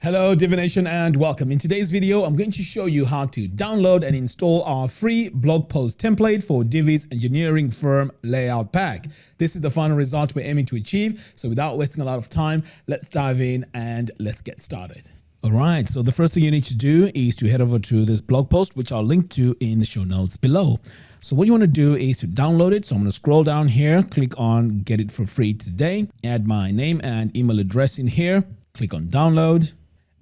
Hello Divi Nation and welcome. In today's video, I'm going to show you how to download and install our free blog post template for Divi's engineering firm layout pack. This is the final result we're aiming to achieve. So without wasting a lot of time, let's dive in and let's get started. All right, so the first thing you need to do is to head over to this blog post, which I'll link to in the show notes below. So what you want to do is to download it. So I'm going to scroll down here, click on get it for free today, add my name and email address in here, click on download.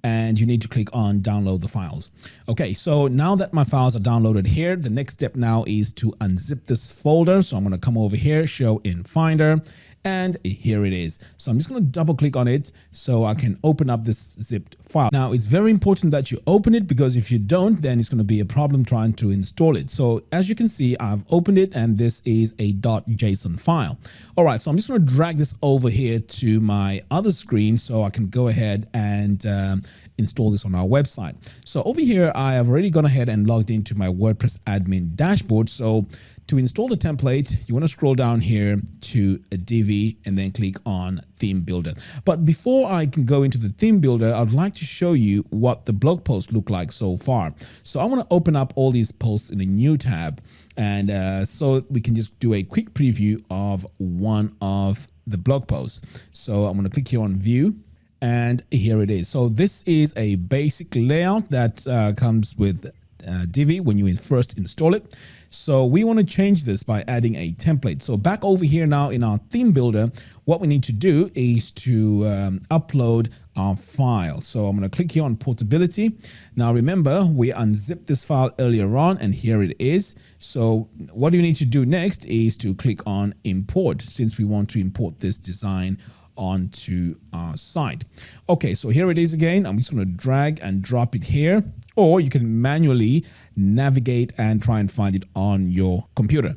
And you need to click on download the files. Okay, so now that my files are downloaded here, the next step now is to unzip this folder. So I'm going to come over here, show in Finder, and here it is. So I'm just going to double click on it so I can open up this zipped file. Now it's very important that you open it, because if you don't, then it's going to be a problem trying to install it. So as you can see, I've opened it and this is a .json file. All right, so I'm just going to drag this over here to my other screen so I can go ahead and install this on our website. So over here, I have already gone ahead and logged into my WordPress admin dashboard. So to install the template, you want to scroll down here to Divi and then click on Theme Builder. But before I can go into the Theme Builder, I'd like to show you what the blog posts look like so far. So I want to open up all these posts in a new tab, and so we can just do a quick preview of one of the blog posts. So I'm going to click here on View. And here it is. So this is a basic layout that comes with Divi when you first install it. So we want to change this by adding a template. So back over here now in our theme builder, what we need to do is to upload our file. So I'm going to click here on portability. Now remember, we unzipped this file earlier on and here it is. So what you need to do next is to click on import, since we want to import this design onto our site. Okay, so here it is again. I'm just going to drag and drop it here, or you can manually navigate and try and find it on your computer.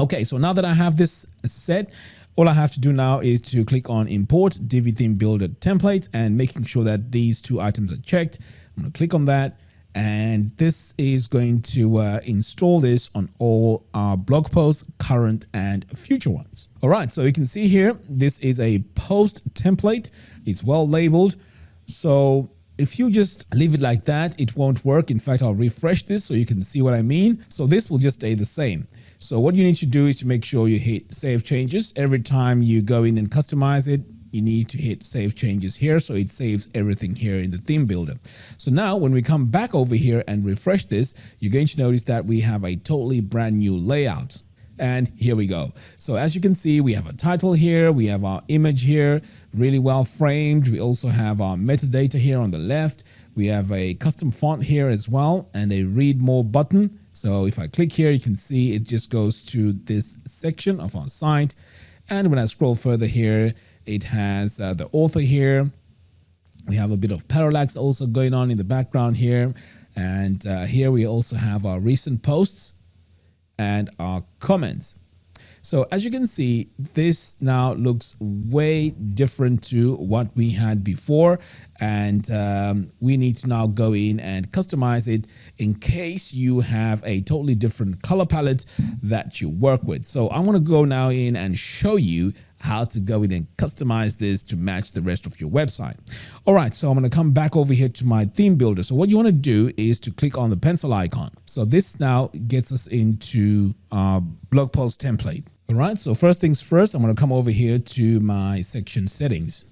Okay, so now that I have this set, all I have to do now is to click on import Divi theme builder template and making sure that these two items are checked. I'm going to click on that. And this is going to install this on all our blog posts, current and future ones. All right, so you can see here, this is a post template. It's well labeled. So if you just leave it like that, it won't work. In fact, I'll refresh this so you can see what I mean. So this will just stay the same. So what you need to do is to make sure you hit save changes. Every time you go in and customize it, you need to hit save changes here, so it saves everything here in the theme builder. So now when we come back over here and refresh this, you're going to notice that we have a totally brand new layout. And here we go. So as you can see, we have a title here, we have our image here, really well framed. We also have our metadata here on the left. We have a custom font here as well, and a read more button. So if I click here, you can see it just goes to this section of our site. And when I scroll further here, it has the author here. We have a bit of parallax also going on in the background here. And here we also have our recent posts and our comments. So as you can see, this now looks way different to what we had before. And we need to now go in and customize it in case you have a totally different color palette that you work with. So I want to go now in and show you how to go in and customize this to match the rest of your website. All right, so I'm going to come back over here to my theme builder. So what you want to do is to click on the pencil icon. So this now gets us into our blog post template. All right, so first things first, I'm going to come over here to my section settings.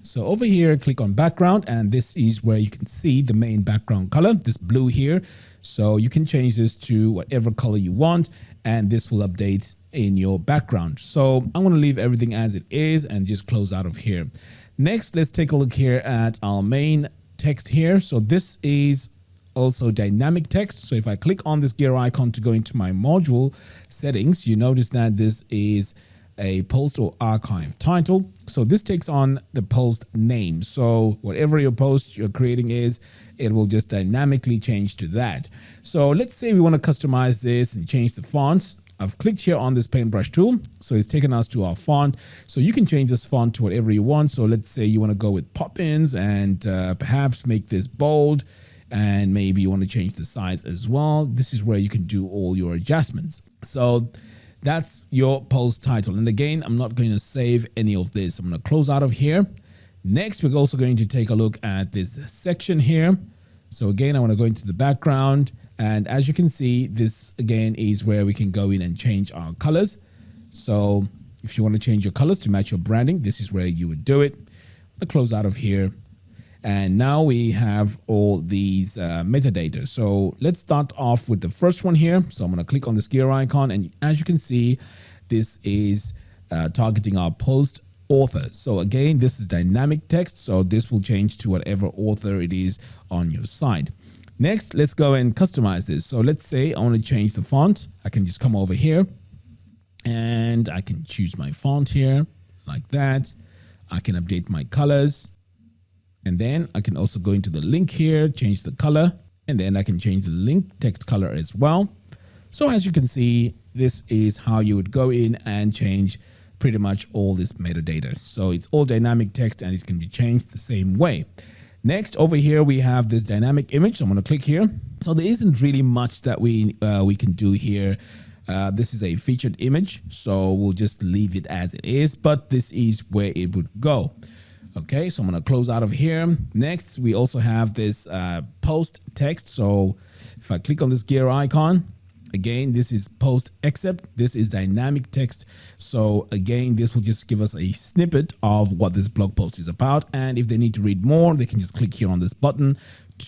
So over here, click on background, and this is where you can see the main background color, this blue here. So you can change this to whatever color you want, and this will update in your background. So I'm going to leave everything as it is and just close out of here. Next, let's take a look here at our main text here. So this is also dynamic text. So if I click on this gear icon to go into my module settings, you notice that this is a post or archive title. So this takes on the post name. So whatever your post you're creating is, it will just dynamically change to that. So let's say we want to customize this and change the fonts. I've clicked here on this paintbrush tool. So it's taken us to our font. So you can change this font to whatever you want. So let's say you want to go with pop-ins and perhaps make this bold, and maybe you want to change the size as well. This is where you can do all your adjustments. So that's your post title. And again, I'm not going to save any of this. I'm going to close out of here. Next, we're also going to take a look at this section here. So again, I want to go into the background, and as you can see, this again is where we can go in and change our colors. So if you want to change your colors to match your branding, this is where you would do it. I'll close out of here. And now we have all these metadata. So let's start off with the first one here. So I'm going to click on this gear icon, and as you can see, this is targeting our post author. So again, this is dynamic text, so this will change to whatever author it is on your site. Next, let's go and customize this. So let's say I want to change the font. I can just come over here and I can choose my font here like that. I can update my colors, and then I can also go into the link here, change the color, and then I can change the link text color as well. So as you can see, this is how you would go in and change pretty much all this metadata. So it's all dynamic text and it can be changed the same way. Next, over here, we have this dynamic image. So I'm going to click here. So there isn't really much that we can do here. This is a featured image, so we'll just leave it as it is, but this is where it would go. Okay, so I'm going to close out of here. Next, we also have this post text. So if I click on this gear icon, again, this is post except this is dynamic text. So again, this will just give us a snippet of what this blog post is about. And if they need to read more, they can just click here on this button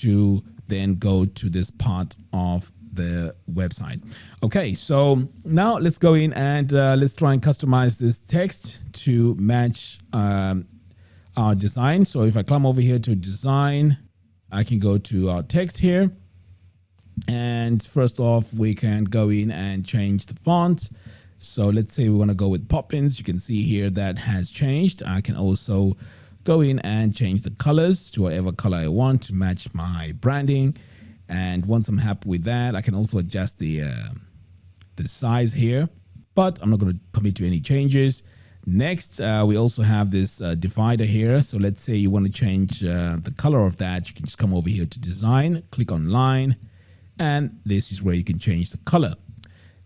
to then go to this part of the website. Okay, so now let's go in and let's try and customize this text to match our design. So if I climb over here to design, I can go to our text here. And first off, we can go in and change the font. So let's say we want to go with Poppins. You can see here that has changed. I can also go in and change the colors to whatever color I want to match my branding. And once I'm happy with that, I can also adjust the size here, but I'm not going to commit to any changes. Next, we also have this divider here. So let's say you want to change the color of that. You can just come over here to design, click on line, and this is where you can change the color.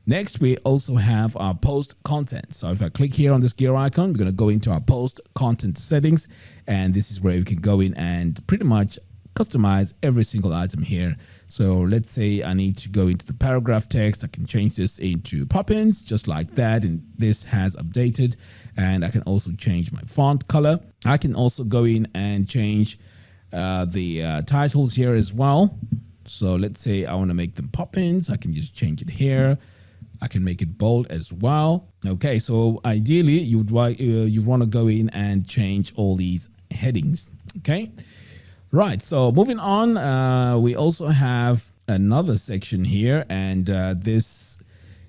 Next, we also have our post content. So if I click here on this gear icon, we're going to go into our post content settings, and this is where we can go in and pretty much customize every single item here. So let's say I need to go into the paragraph text. I can change this into Poppins just like that, and this has updated. And I can also change my font color. I can also go in and change the titles here as well. So let's say I want to make them Poppins. I can just change it here. I can make it bold as well. Okay, so ideally you want to go in and change all these headings. Okay, right. So moving on, we also have another section here, and this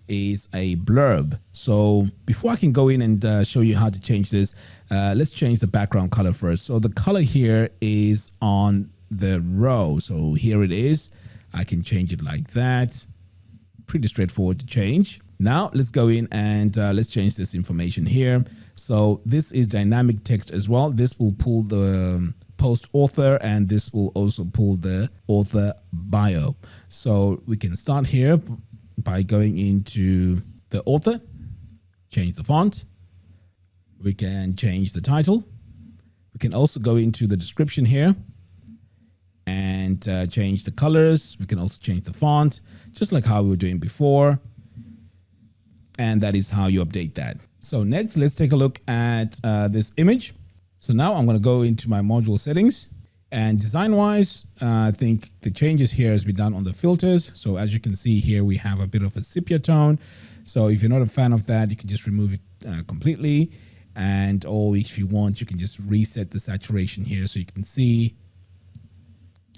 is a blurb. So before I can go in and show you how to change this, let's change the background color first. So the color here is on the row. So here it is. I can change it like that. Pretty straightforward to change. Now let's go in and let's change this information here. So this is dynamic text as well. This will pull the post author, and this will also pull the author bio. So we can start here by going into the author, change the font. We can change the title. We can also go into the description here and change the colors. We can also change the font, just like how we were doing before. And that is how you update that. So next, let's take a look at this image. So now I'm going to go into my module settings, and design wise, I think the changes here has been done on the filters. So as you can see here, we have a bit of a sepia tone. So if you're not a fan of that, you can just remove it completely. Or if you want, you can just reset the saturation here so you can see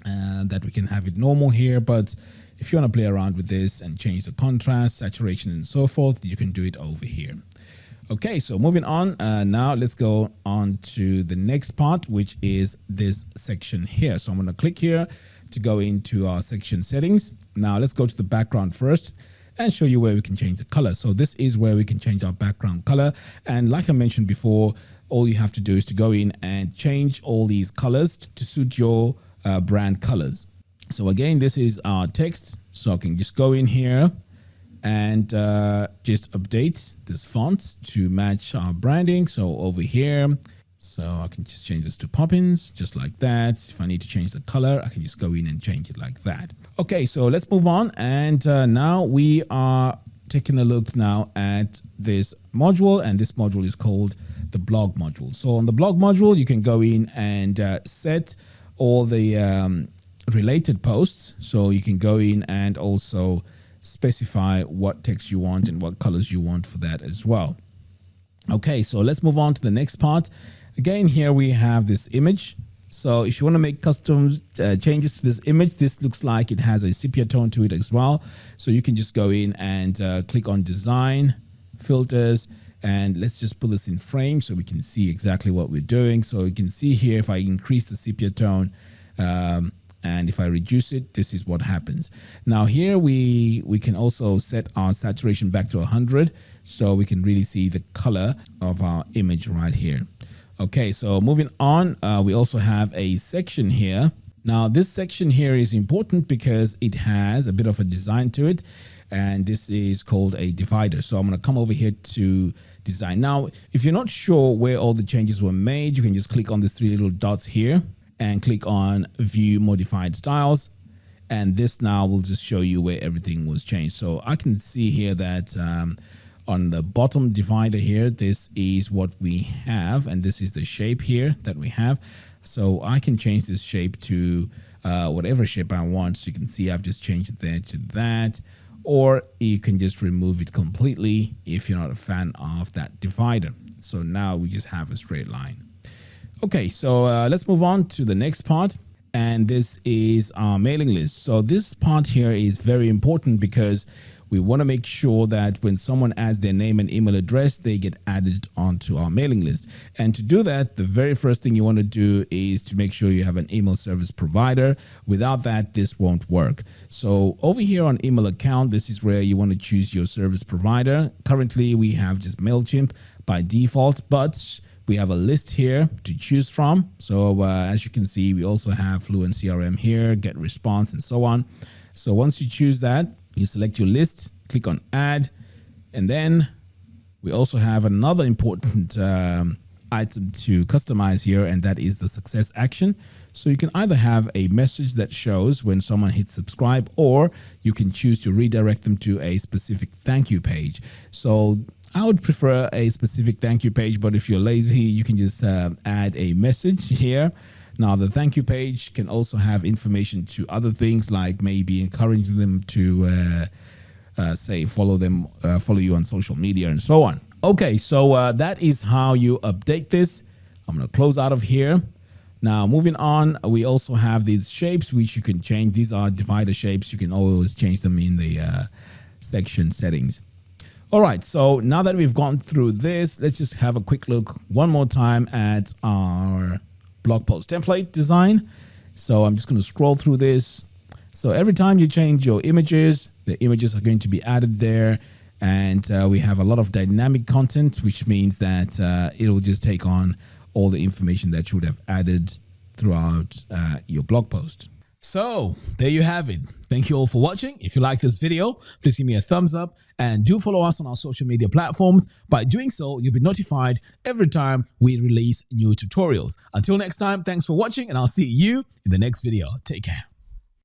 that we can have it normal here. But if you want to play around with this and change the contrast, saturation, and so forth, you can do it over here. Okay, so moving on, now let's go on to the next part, which is this section here. So I'm going to click here to go into our section settings. Now let's go to the background first and show you where we can change the color. So this is where we can change our background color. And like I mentioned before, all you have to do is to go in and change all these colors to suit your brand colors. So again, this is our text. So I can just go in here and just update this font to match our branding. So over here, So I can just change this to poppins, just like that. If I need to change the color, I can just go in and change it like that. Okay, so let's move on. And now we are taking a look now at this module, and this module is called the blog module. So on the blog module, you can go in and set all the related posts. So you can go in and also specify what text you want and what colors you want for that as well. Okay, so let's move on to the next part. Again, here we have this image. So if you want to make custom changes to this image, this looks like it has a sepia tone to it as well. So you can just go in and click on design, filters, and let's just put this in frame so we can see exactly what we're doing. So you can see here, if I increase the sepia tone and if I reduce it, this is what happens. Now here we can also set our saturation back to 100 so we can really see the color of our image right here. Okay, so moving on, we also have a section here. Now this section here is important because it has a bit of a design to it, and this is called a divider. So I'm going to come over here to design. Now, if you're not sure where all the changes were made, you can just click on these three little dots here and click on view modified styles. And this now will just show you where everything was changed. So I can see here that on the bottom divider here, this is what we have, and this is the shape here that we have. So I can change this shape to whatever shape I want. So you can see I've just changed it there to that, or you can just remove it completely if you're not a fan of that divider. So now we just have a straight line. Okay, so let's move on to the next part. And this is our mailing list. So this part here is very important because we want to make sure that when someone adds their name and email address, they get added onto our mailing list. And to do that, the very first thing you want to do is to make sure you have an email service provider. Without that, this won't work. So over here on email account, this is where you want to choose your service provider. Currently, we have just MailChimp by default, but we have a list here to choose from. So as you can see, we also have Fluent CRM here, Get Response, and so on. So once you choose that, you select your list, click on add, and then we also have another important item to customize here, and that is the success action. So you can either have a message that shows when someone hits subscribe, or you can choose to redirect them to a specific thank you page. So I would prefer a specific thank you page, but if you're lazy, you can just add a message here. Now, the thank you page can also have information to other things, like maybe encouraging them to say follow you on social media and so on. Okay, so that is how you update this. I'm going to close out of here. Now, moving on, we also have these shapes which you can change. These are divider shapes. You can always change them in the section settings. All right, so now that we've gone through this, let's just have a quick look one more time at our blog post template design. So I'm just going to scroll through this. So every time you change your images, the images are going to be added there. And we have a lot of dynamic content, which means that it'll just take on all the information that you would have added throughout your blog post. So there you have it. Thank you all for watching. If you like this video, please give me a thumbs up and do follow us on our social media platforms. By doing so, you'll be notified every time we release new tutorials. Until next time, thanks for watching, and I'll see you in the next video. Take care.